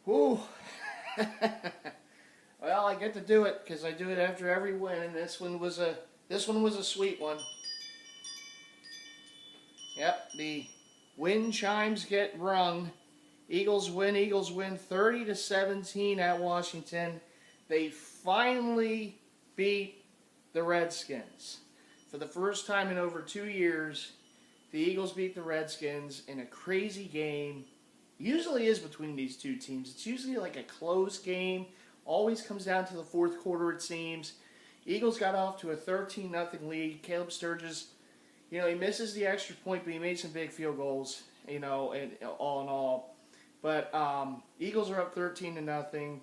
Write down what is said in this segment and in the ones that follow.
Whew. Well, I get to do it because I do it after every win, and this one was a sweet one. Yep, the wind chimes get rung. Eagles win 30-17 at Washington. They finally beat the Redskins. For the first time in over 2 years, the Eagles beat the Redskins in a crazy game. Usually is between these two teams. It's usually like a close game. Always comes down to the fourth quarter, it seems. Eagles got off to a 13-0 lead. Caleb Sturgis, he misses the extra point, but he made some big field goals, and all in all. But Eagles are up 13-0.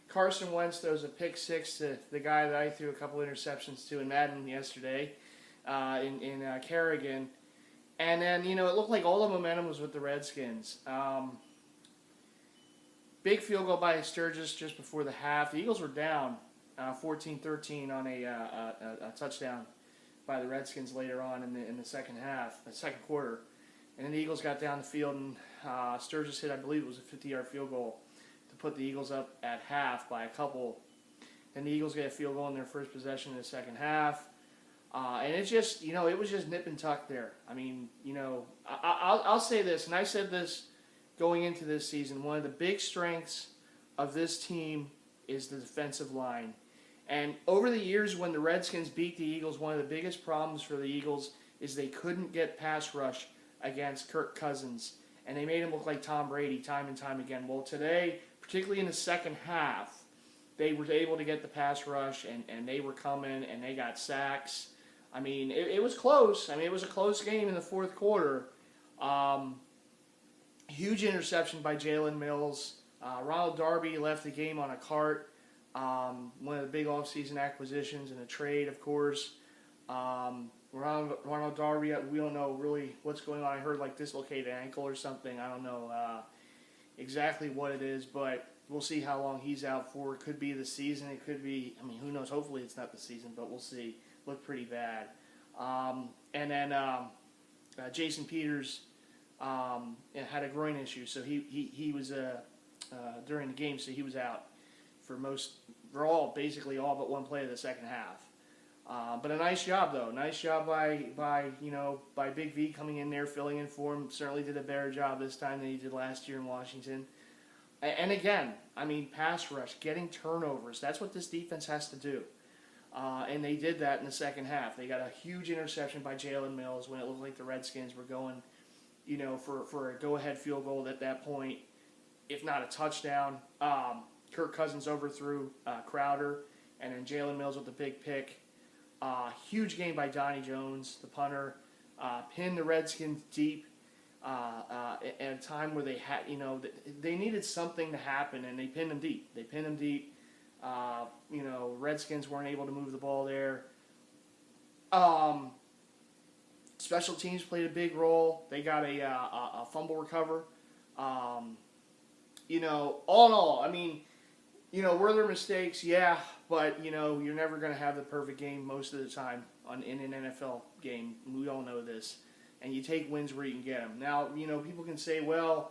Carson Wentz throws a pick six to the guy that I threw a couple interceptions to in Madden yesterday, in Kerrigan. And then, it looked like all the momentum was with the Redskins. Big field goal by Sturgis just before the half. The Eagles were down 14-13 on a touchdown by the Redskins later on in the second quarter. And then the Eagles got down the field, and Sturgis hit, I believe it was a 50-yard field goal to put the Eagles up at half by a couple. Then the Eagles get a field goal in their first possession in the second half. And it's just, it was just nip and tuck there. I mean, I'll say this, and I said this going into this season, one of the big strengths of this team is the defensive line. And over the years when the Redskins beat the Eagles, one of the biggest problems for the Eagles is they couldn't get pass rush against Kirk Cousins. And they made him look like Tom Brady time and time again. Well, today, particularly in the second half, they were able to get the pass rush, and they were coming, and they got sacks. I mean, it was close. I mean, it was a close game in the fourth quarter. Huge interception by Jalen Mills. Ronald Darby left the game on a cart. One of the big offseason acquisitions and a trade, of course. Ronald Darby, we don't know really what's going on. I heard like dislocated ankle or something. I don't know exactly what it is, but we'll see how long he's out for. It could be the season. It could be, who knows? Hopefully it's not the season, but we'll see. Looked pretty bad. And then Jason Peters had a groin issue, so he was during the game, so he was out basically all but one play of the second half. But a nice job though. Nice job by Big V coming in there, filling in for him. Certainly did a better job this time than he did last year in Washington. And again, pass rush, getting turnovers. That's what this defense has to do. And they did that in the second half. They got a huge interception by Jalen Mills when it looked like the Redskins were going, for a go-ahead field goal at that point, if not a touchdown. Kirk Cousins overthrew Crowder, and then Jalen Mills with the big pick. Huge game by Donnie Jones, the punter. Pinned the Redskins deep at a time where they had, they needed something to happen, and they pinned them deep. Redskins weren't able to move the ball there. Special teams played a big role. They got a fumble recover. All in all, were there mistakes? Yeah, but, you're never going to have the perfect game most of the time in an NFL game. We all know this. And you take wins where you can get them. Now, people can say, well,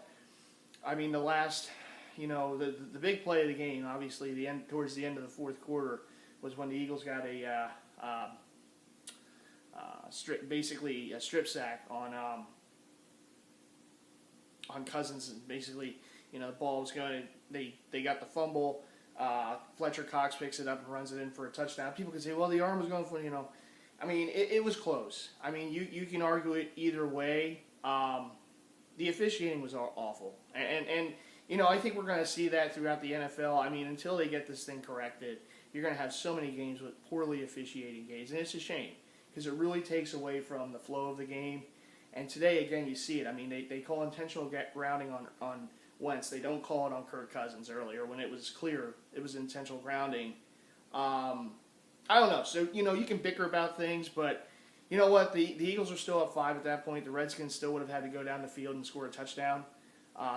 the last... the big play of the game, obviously, towards the end of the fourth quarter, was when the Eagles got a strip sack on Cousins. And basically, the ball was going. They got the fumble. Fletcher Cox picks it up and runs it in for a touchdown. People can say, well, the arm was going for it was close. You can argue it either way. The officiating was awful, and I think we're going to see that throughout the NFL. Until they get this thing corrected, you're going to have so many games with poorly officiating games, and it's a shame because it really takes away from the flow of the game. And today, again, you see it. They call intentional grounding on Wentz. They don't call it on Kirk Cousins earlier when it was clear it was intentional grounding. I don't know. So, you can bicker about things, but you know what? The Eagles are still up 5 at that point. The Redskins still would have had to go down the field and score a touchdown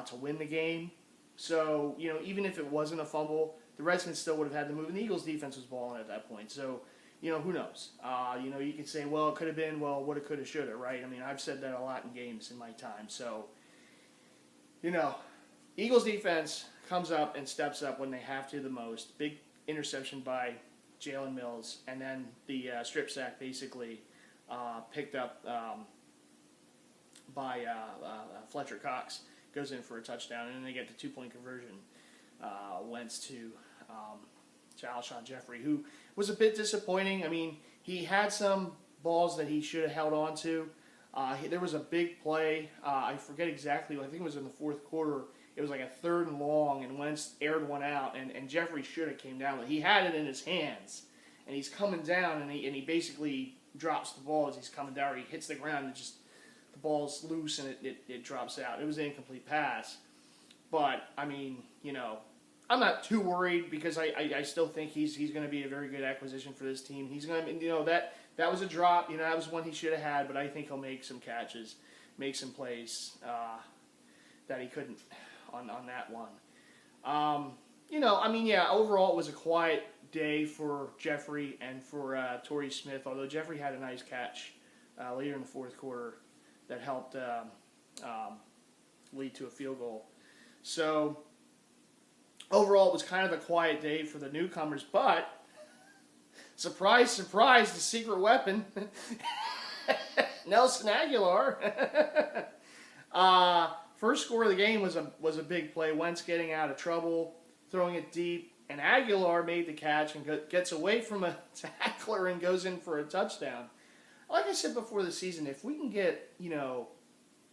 to win the game. So, even if it wasn't a fumble, the Redskins still would have had to move, and the Eagles' defense was balling at that point. So, who knows? You can say, well, it could have been, well, woulda, coulda, shoulda, right? I've said that a lot in games in my time. So, Eagles defense comes up and steps up when they have to the most. Big interception by Jalen Mills, and then the strip sack basically picked up by Fletcher Cox goes in for a touchdown, and then they get the 2-point conversion. Wentz to Alshon Jeffrey, who was a bit disappointing. I mean, he had some balls that he should have held on to. There was a big play. I forget exactly. I think it was in the fourth quarter. It was like a 3rd and long, and Wentz aired one out, and Jeffrey should have came down. He had it in his hands, and he's coming down, and he basically drops the ball as he's coming down. Or he hits the ground, and the ball's loose, and it drops out. It was an incomplete pass. But, I mean, I'm not too worried because I still think he's going to be a very good acquisition for this team. He's going to, that was a drop. That was one he should have had, but I think he'll make some catches, make some plays that he couldn't on that one. Overall it was a quiet day for Jeffrey and for Torrey Smith, although Jeffrey had a nice catch later in the fourth quarter that helped lead to a field goal. So, overall, it was kind of a quiet day for the newcomers, but surprise, surprise, the secret weapon, Nelson Aguilar. First score of the game was a big play. Wentz getting out of trouble, throwing it deep, and Aguilar made the catch and gets away from a tackler and goes in for a touchdown. Like I said before the season, if we can get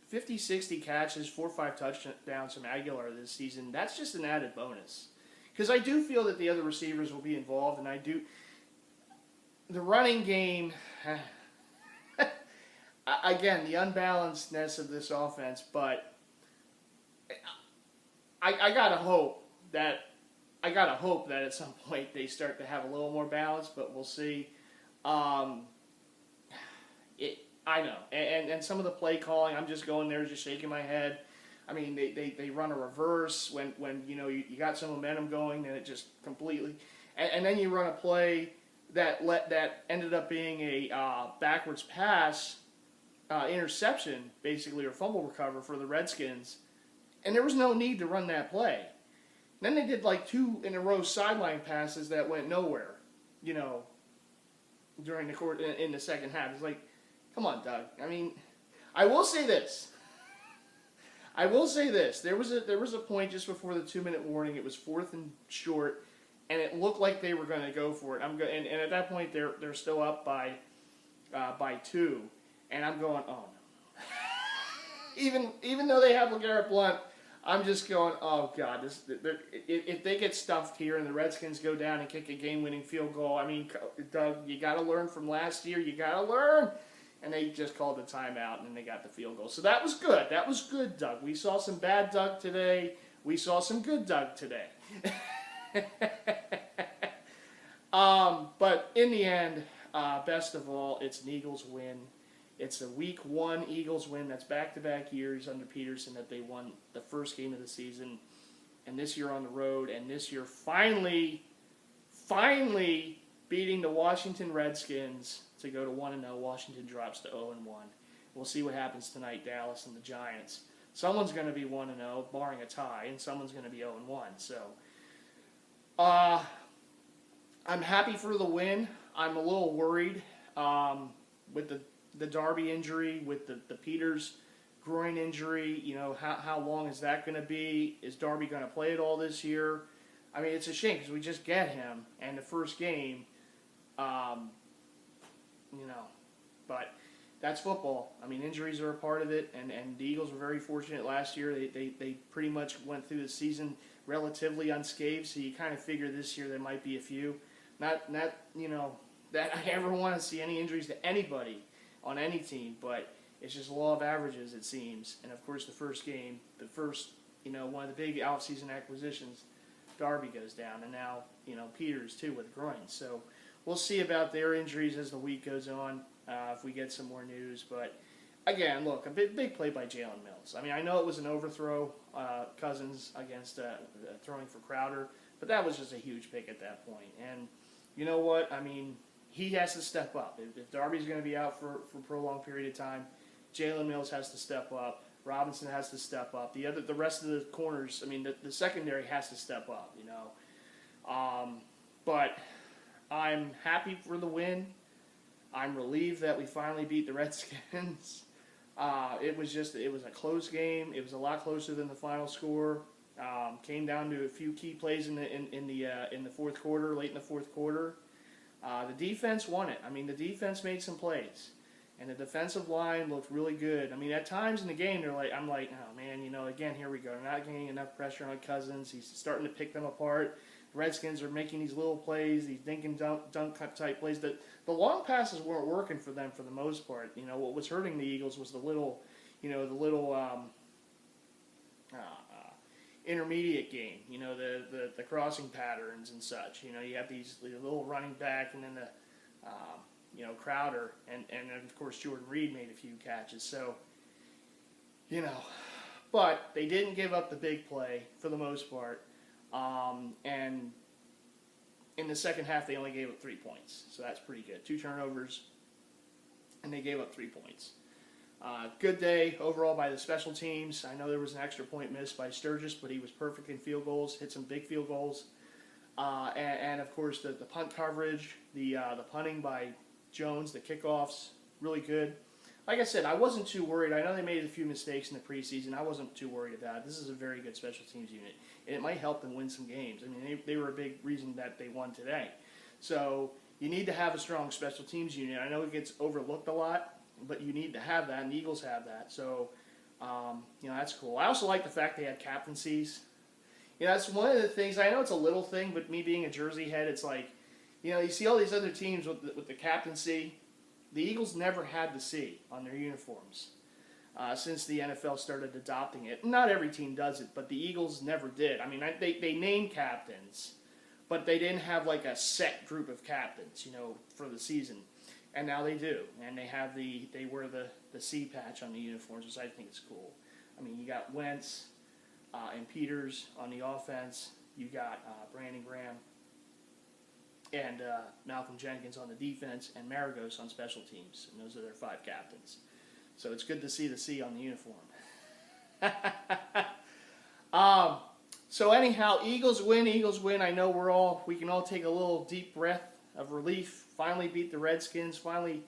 50, 60 catches, 4 or 5 touchdowns from Aguilar this season, that's just an added bonus. Because I do feel that the other receivers will be involved, and the running game, again, the unbalancedness of this offense, but I gotta hope that at some point they start to have a little more balance, but we'll see. I know, and some of the play calling, I'm just going there, just shaking my head. I mean, they run a reverse when you got some momentum going, and it just completely, and then you run a play that ended up being a backwards pass, interception basically, or fumble recover for the Redskins, and there was no need to run that play. And then they did like 2 in a row sideline passes that went nowhere, during the court in the second half. It's like, come on, Doug. I mean, I will say this. There was a point just before the 2-minute warning. It was 4th and short, and it looked like they were going to go for it. And at that point they're still up by 2, and I'm going, oh no. even though they have LeGarrette Blount, I'm just going, oh God. If they get stuffed here and the Redskins go down and kick a game-winning field goal, I mean, Doug, you got to learn from last year. You got to learn. And they just called the timeout, and then they got the field goal. So that was good. That was good, Doug. We saw some bad Doug today. We saw some good Doug today. But in the end, best of all, it's an Eagles win. It's a Week 1 Eagles win. That's back-to-back years under Peterson that they won the first game of the season. And this year on the road. And this year finally beating the Washington Redskins to go to 1-0. Washington drops to 0-1. We'll see what happens tonight, Dallas and the Giants. Someone's going to be 1-0, barring a tie, and someone's going to be 0-1. So, I'm happy for the win. I'm a little worried with the Darby injury, with the Peters groin injury. How long is that going to be? Is Darby going to play it all this year? I mean, it's a shame because we just get him, and the first game, but that's football. I mean, injuries are a part of it, and the Eagles were very fortunate last year. They pretty much went through the season relatively unscathed, so you kind of figure this year there might be a few. Not that I ever want to see any injuries to anybody on any team, but it's just law of averages, it seems. And, of course, the first game, one of the big out-season acquisitions, Darby goes down, and now, Peters, too, with groin. So we'll see about their injuries as the week goes on, if we get some more news. But, again, look, a big play by Jalen Mills. I mean, I know it was an overthrow, Cousins against throwing for Crowder, but that was just a huge pick at that point. And you know what? I mean, he has to step up. If Darby's going to be out for a prolonged period of time, Jalen Mills has to step up. Robinson has to step up. The rest of the corners, I mean, the secondary has to step up, you know. But I'm happy for the win. I'm relieved that we finally beat the Redskins. It was a close game. It was a lot closer than the final score. Came down to a few key plays in the fourth quarter, late in the fourth quarter. The defense won it. I mean, the defense made some plays, and the defensive line looked really good. I mean, at times in the game, I'm like, oh man, you know, again, here we go. They're not getting enough pressure on Cousins. He's starting to pick them apart. The Redskins are making these little plays, these dink and dunk type plays. The long passes weren't working for them for the most part. You know, what was hurting the Eagles was the little intermediate game. You know, the crossing patterns and such. You know, you have these little running back, and then Crowder, and of course Jordan Reed made a few catches. So, you know, but they didn't give up the big play for the most part. And in the second half, they only gave up 3 points. So that's pretty good. 2 turnovers, and they gave up 3 points. Good day overall by the special teams. I know there was an extra point missed by Sturgis, but he was perfect in field goals, hit some big field goals. And of course, the punt coverage, the punting by Jones, the kickoffs, really good. Like I said, I wasn't too worried. I know they made a few mistakes in the preseason. I wasn't too worried about it. This is a very good special teams unit, and it might help them win some games. I mean, they were a big reason that they won today. So you need to have a strong special teams unit. I know it gets overlooked a lot, but you need to have that, and the Eagles have that. So, you know, that's cool. I also like the fact they had captaincies. You know, that's one of the things. I know it's a little thing, but me being a Jersey head, it's like, you know, you see all these other teams with the captaincy. The Eagles never had the C on their uniforms since the NFL started adopting it. Not every team does it, but the Eagles never did. I mean, they named captains, but they didn't have like a set group of captains, you know, for the season. And now they do, and they wear the C patch on the uniforms, which I think is cool. I mean, you got Wentz and Peters on the offense. You got Brandon Graham and Malcolm Jenkins on the defense, and Maragos on special teams. And those are their 5 captains. So it's good to see the C on the uniform. So anyhow, Eagles win. I know we can all take a little deep breath of relief. Finally beat the Redskins. Finally,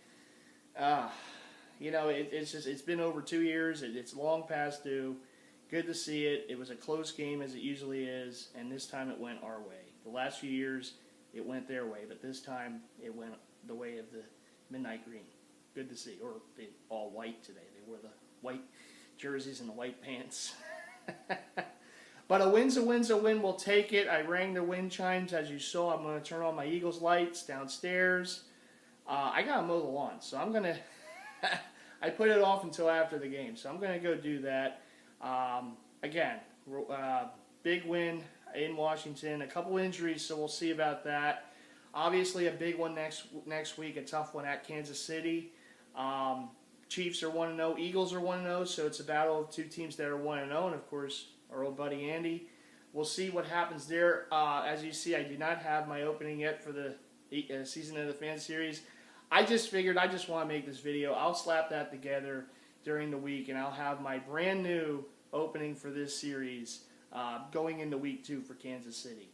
you know, it's been over 2 years. It's long past due. Good to see it. It was a close game as it usually is, and this time it went our way. The last few years, it went their way, but this time it went the way of the midnight green. Good to see. Or they all white today. They wore the white jerseys and the white pants. But a win's a win. We'll take it. I rang the wind chimes, as you saw. I'm going to turn on my Eagles lights downstairs. I got to mow the lawn, so I'm going to... I put it off until after the game, so I'm going to go do that. Again, big win in Washington. A couple injuries, so we'll see about that. Obviously, a big one next week, a tough one at Kansas City. Chiefs are 1-0, Eagles are 1-0, so it's a battle of 2 teams that are 1-0, and of course, our old buddy Andy. We'll see what happens there. As you see, I do not have my opening yet for the season of the fan series. I just figured I just want to make this video. I'll slap that together during the week, and I'll have my brand new opening for this series going into week 2 for Kansas City.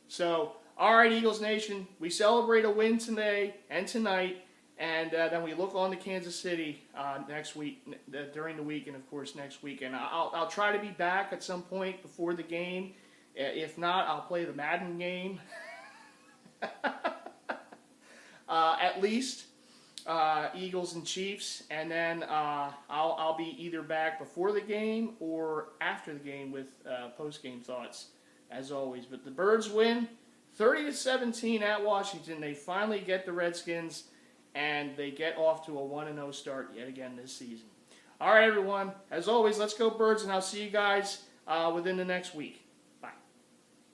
So, all right, Eagles Nation, we celebrate a win today and tonight, and then we look on to Kansas City next week, during the week, and of course next week. And I'll try to be back at some point before the game. If not, I'll play the Madden game. At least Eagles and Chiefs, and then I'll be either back before the game or after the game with post-game thoughts, as always. But the Birds win 30-17 at Washington. They finally get the Redskins, and they get off to a 1-0 start yet again this season. All right, everyone. As always, let's go Birds, and I'll see you guys within the next week.